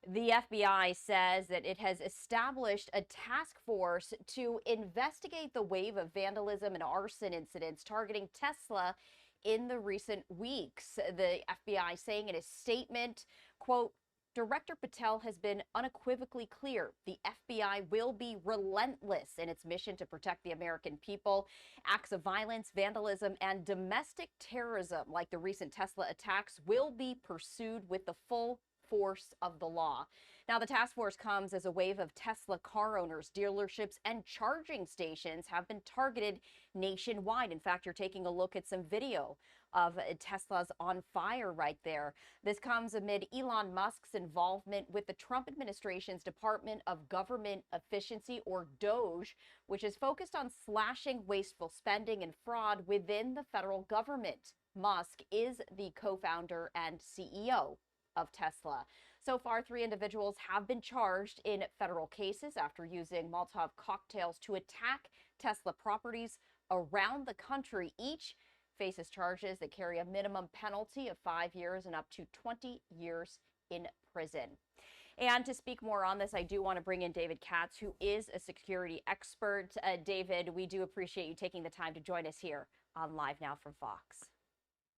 The FBI says that it has established a task force to investigate the wave of vandalism and arson incidents targeting Tesla in the recent weeks. The FBI saying in a statement, quote, Director Patel has been unequivocally clear. The FBI will be relentless in its mission to protect the American people. Acts of violence, vandalism, and domestic terrorism, like the recent Tesla attacks, will be pursued with the full force of the law. Now, the task force comes as a wave of Tesla car owners, dealerships, and charging stations have been targeted nationwide. In fact, you're taking a look at some video of Tesla's on fire right there. This comes amid Elon Musk's involvement with the Trump administration's Department of Government Efficiency, or DOGE, which is focused on slashing wasteful spending and fraud within the federal government. Musk is the co-founder and CEO of Tesla. So far, 3 individuals have been charged in federal cases after using Molotov cocktails to attack Tesla properties around the country. Each faces charges that carry a minimum penalty of 5 years and up to 20 years in prison. And to speak more on this, I do want to bring in David Katz, who is a security expert. David, we do appreciate you taking the time to join us here on Live Now from Fox.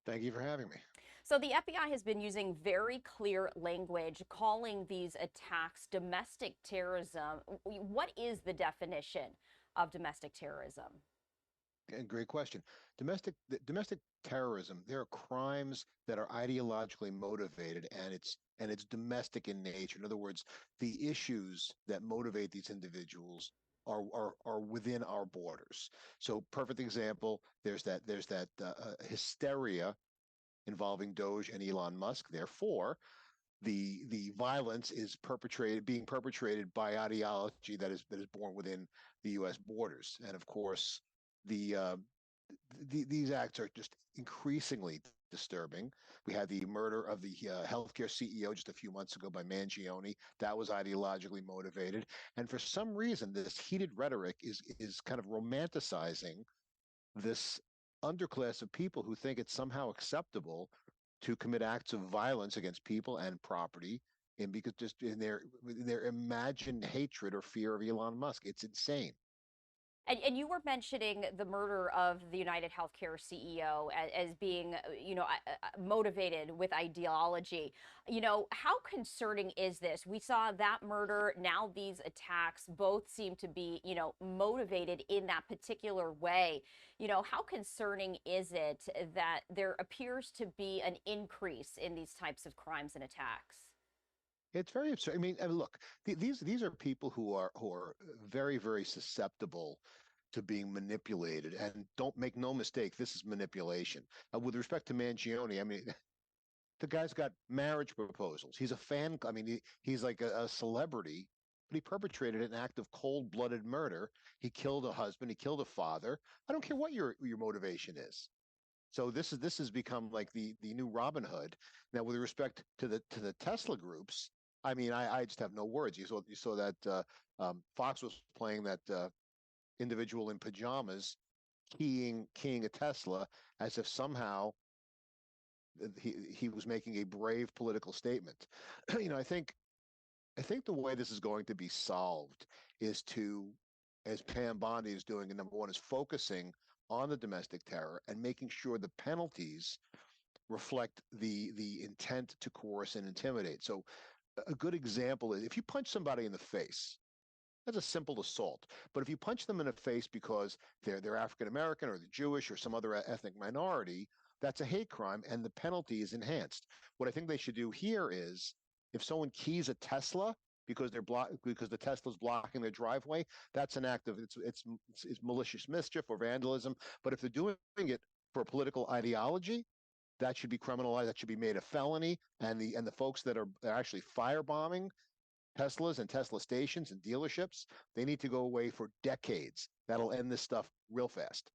Thank you for having me. So the FBI has been using very clear language, calling these attacks domestic terrorism. What is the definition of domestic terrorism? Great question. Domestic terrorism, there are crimes that are ideologically motivated, and it's domestic in nature. In other words, the issues that motivate these individuals are within our borders. So, perfect example, there's that hysteria involving Doge and Elon Musk. Therefore, the violence is being perpetrated by ideology that is born within the U.S. borders. And of course, these acts are just increasingly disturbing. We had the murder of the healthcare CEO just a few months ago by Mangione. That was ideologically motivated. And for some reason, this heated rhetoric is kind of romanticizing this underclass of people who think it's somehow acceptable to commit acts of violence against people and property, and because just in their imagined hatred or fear of Elon Musk. It's insane. And you were mentioning the murder of the United Healthcare CEO as being, motivated with ideology. How concerning is this? We saw that murder. Now these attacks both seem to be, motivated in that particular way. How concerning is it that there appears to be an increase in these types of crimes and attacks? It's very absurd. I mean, look, these are people who are very, very susceptible to being manipulated. And don't make no mistake, this is manipulation. With respect to Mangione, I mean, the guy's got marriage proposals. He's a fan. I mean, he's like a celebrity, but he perpetrated an act of cold-blooded murder. He killed a husband. He killed a father. I don't care what your motivation is. So this has become like the new Robin Hood. Now, with respect to the Tesla groups, I mean, I just have no words. You saw that Fox was playing that individual in pajamas keying a Tesla as if somehow he was making a brave political statement. I think the way this is going to be solved is to, as Pam Bondi is doing, and number one is focusing on the domestic terror and making sure the penalties reflect the intent to coerce and intimidate. So a good example is if you punch somebody in the face, that's a simple assault. But if you punch them in the face because they're African American or they're Jewish or some other ethnic minority, that's a hate crime and the penalty is enhanced. What I think they should do here is if someone keys a Tesla because because the Tesla's blocking their driveway, that's an act of it's malicious mischief or vandalism. But if they're doing it for a political ideology, that should be criminalized. That should be made a felony. And the folks that are actually firebombing Teslas and Tesla stations and dealerships, they need to go away for decades. That'll end this stuff real fast.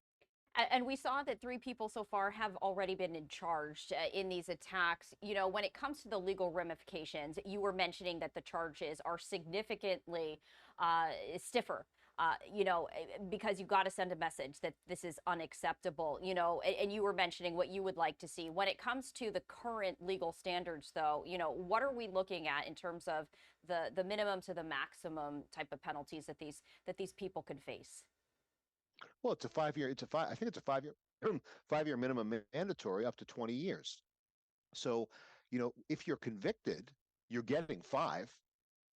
And we saw that 3 people so far have already been charged in these attacks. When it comes to the legal ramifications, you were mentioning that the charges are significantly stiffer because you got to send a message that this is unacceptable, and you were mentioning what you would like to see. When it comes to the current legal standards, though, what are we looking at in terms of the minimum to the maximum type of penalties that these people could face? Well, it's a 5 year. I think it's a 5 year 5 year minimum mandatory up to 20 years. So, if you're convicted, you're getting five,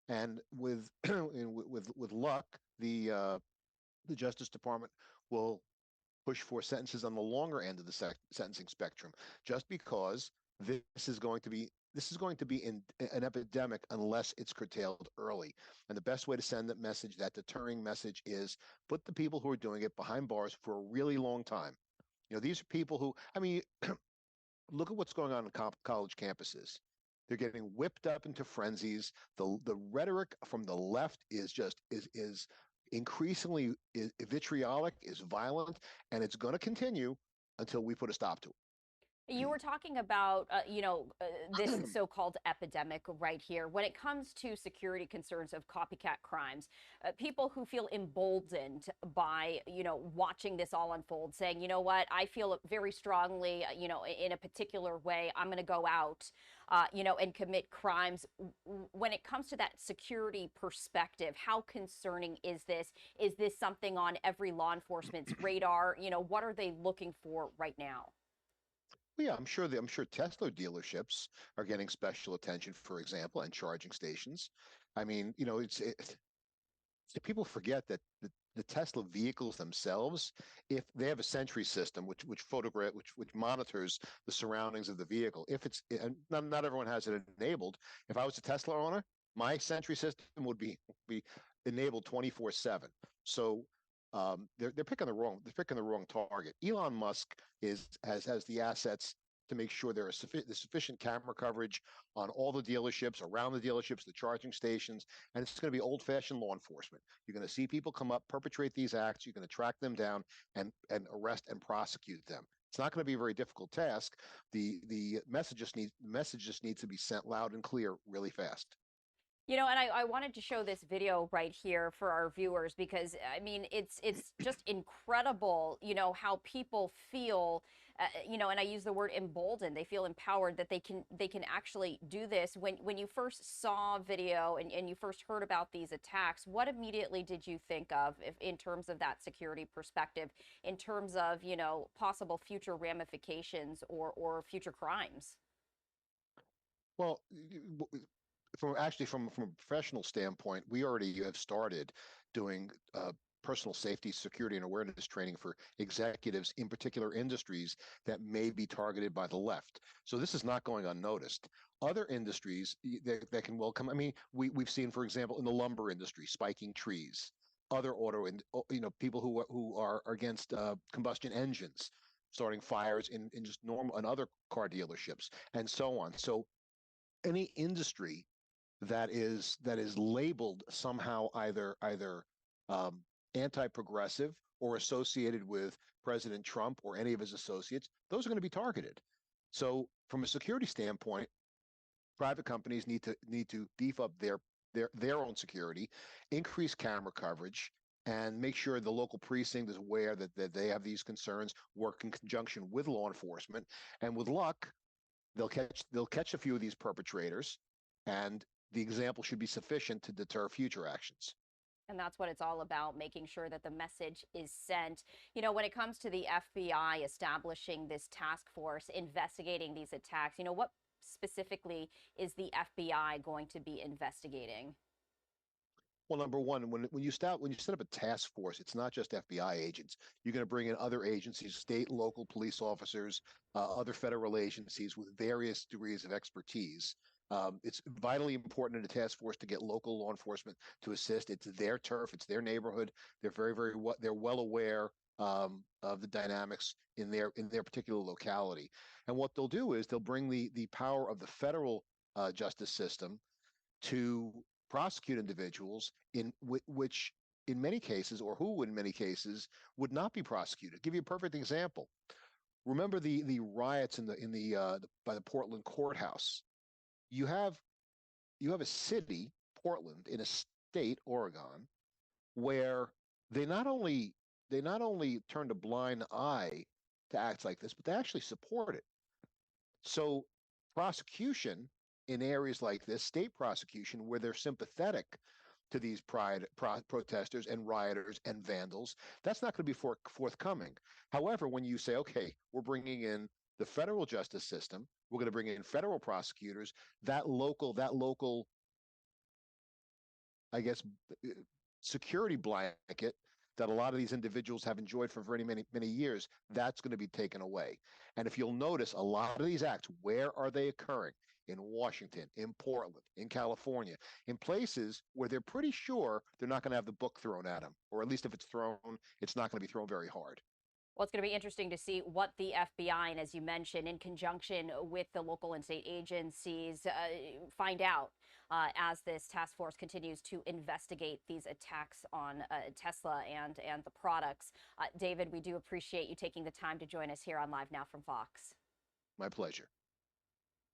and with with luck, the Justice Department will push for sentences on the longer end of the sentencing spectrum, just because this is going to be an epidemic unless it's curtailed early. And the best way to send that message, that deterring message, is put the people who are doing it behind bars for a really long time. These are people who, I mean, look at what's going on in college campuses. They're getting whipped up into frenzies. The rhetoric from the left is increasingly vitriolic, is violent, and it's going to continue until we put a stop to You were talking about, this it. so-called epidemic right here. When it comes to security concerns of copycat crimes, people who feel emboldened by, watching this all unfold, saying, you know what, I feel very strongly, in a particular way, I'm going to go out, and commit crimes. When it comes to that security perspective, how concerning is this? Is this something on every law enforcement's radar? What are they looking for right now? Well, yeah, I'm sure Tesla dealerships are getting special attention, for example, and charging stations. I mean, people forget that the Tesla vehicles themselves, if they have a Sentry system which monitors the surroundings of the vehicle, if it's and not everyone has it enabled. If I was a Tesla owner, my Sentry system would be enabled 24/7. So they're picking the wrong target. Elon Musk has the assets to make sure there is sufficient camera coverage on all the dealerships, around the dealerships, the charging stations, and it's going to be old-fashioned law enforcement. You're going to see people come up, perpetrate these acts. You're going to track them down and arrest and prosecute them. It's not going to be a very difficult task. The message just needs to be sent loud and clear really fast. And I wanted to show this video right here for our viewers because I mean it's just incredible, how people feel, and I use the word emboldened. They feel empowered that they can actually do this. When you first saw video and you first heard about these attacks, what immediately did you think of in terms of that security perspective, in terms of possible future ramifications or future crimes? Well, from a professional standpoint, we already have started doing personal safety, security, and awareness training for executives in particular industries that may be targeted by the left. So this is not going unnoticed. Other industries that can welcome. I mean, we've seen, for example, in the lumber industry, spiking trees. Other auto and people who are against combustion engines, starting fires in just normal and other car dealerships, and so on. So any industry that is labeled somehow either um, anti-progressive or associated with President Trump or any of his associates, those are going to be targeted. So, from a security standpoint, private companies need to beef up their own security, increase camera coverage, and make sure the local precinct is aware that they have these concerns, work in conjunction with law enforcement, and with luck, they'll catch a few of these perpetrators, and the example should be sufficient to deter future actions. And that's what it's all about, making sure that the message is sent. When it comes to the FBI establishing this task force investigating these attacks, what specifically is the FBI going to be investigating? Well, number one, when you set up a task force, it's not just FBI agents. You're going to bring in other agencies, state, local police officers, other federal agencies with various degrees of expertise. It's vitally important in a task force to get local law enforcement to assist. It's their turf, it's their neighborhood. They're well aware of the dynamics in their particular locality. And what they'll do is they'll bring the power of the federal justice system to prosecute individuals which in many cases, or who in many cases would not be prosecuted. Give you a perfect example. Remember the riots in the by the Portland courthouse. You have you have a city, Portland, in a state, Oregon, where they not only turned a blind eye to acts like this, but they actually support it. So prosecution in areas like this, state prosecution, where they're sympathetic to these protesters and rioters and vandals, that's not going to be forthcoming. However, when you say, okay, we're bringing in the federal justice system, we're going to bring in federal prosecutors, that local, I guess, security blanket that a lot of these individuals have enjoyed for very many years, that's going to be taken away. And if you'll notice, a lot of these acts, where are they occurring? In Washington, in Portland, in California, in places where they're pretty sure they're not going to have the book thrown at them, or at least if it's thrown, it's not going to be thrown very hard. Well, it's going to be interesting to see what the FBI, and as you mentioned, in conjunction with the local and state agencies, find out as this task force continues to investigate these attacks on Tesla and the products. David, we do appreciate you taking the time to join us here on Live Now from Fox. My pleasure.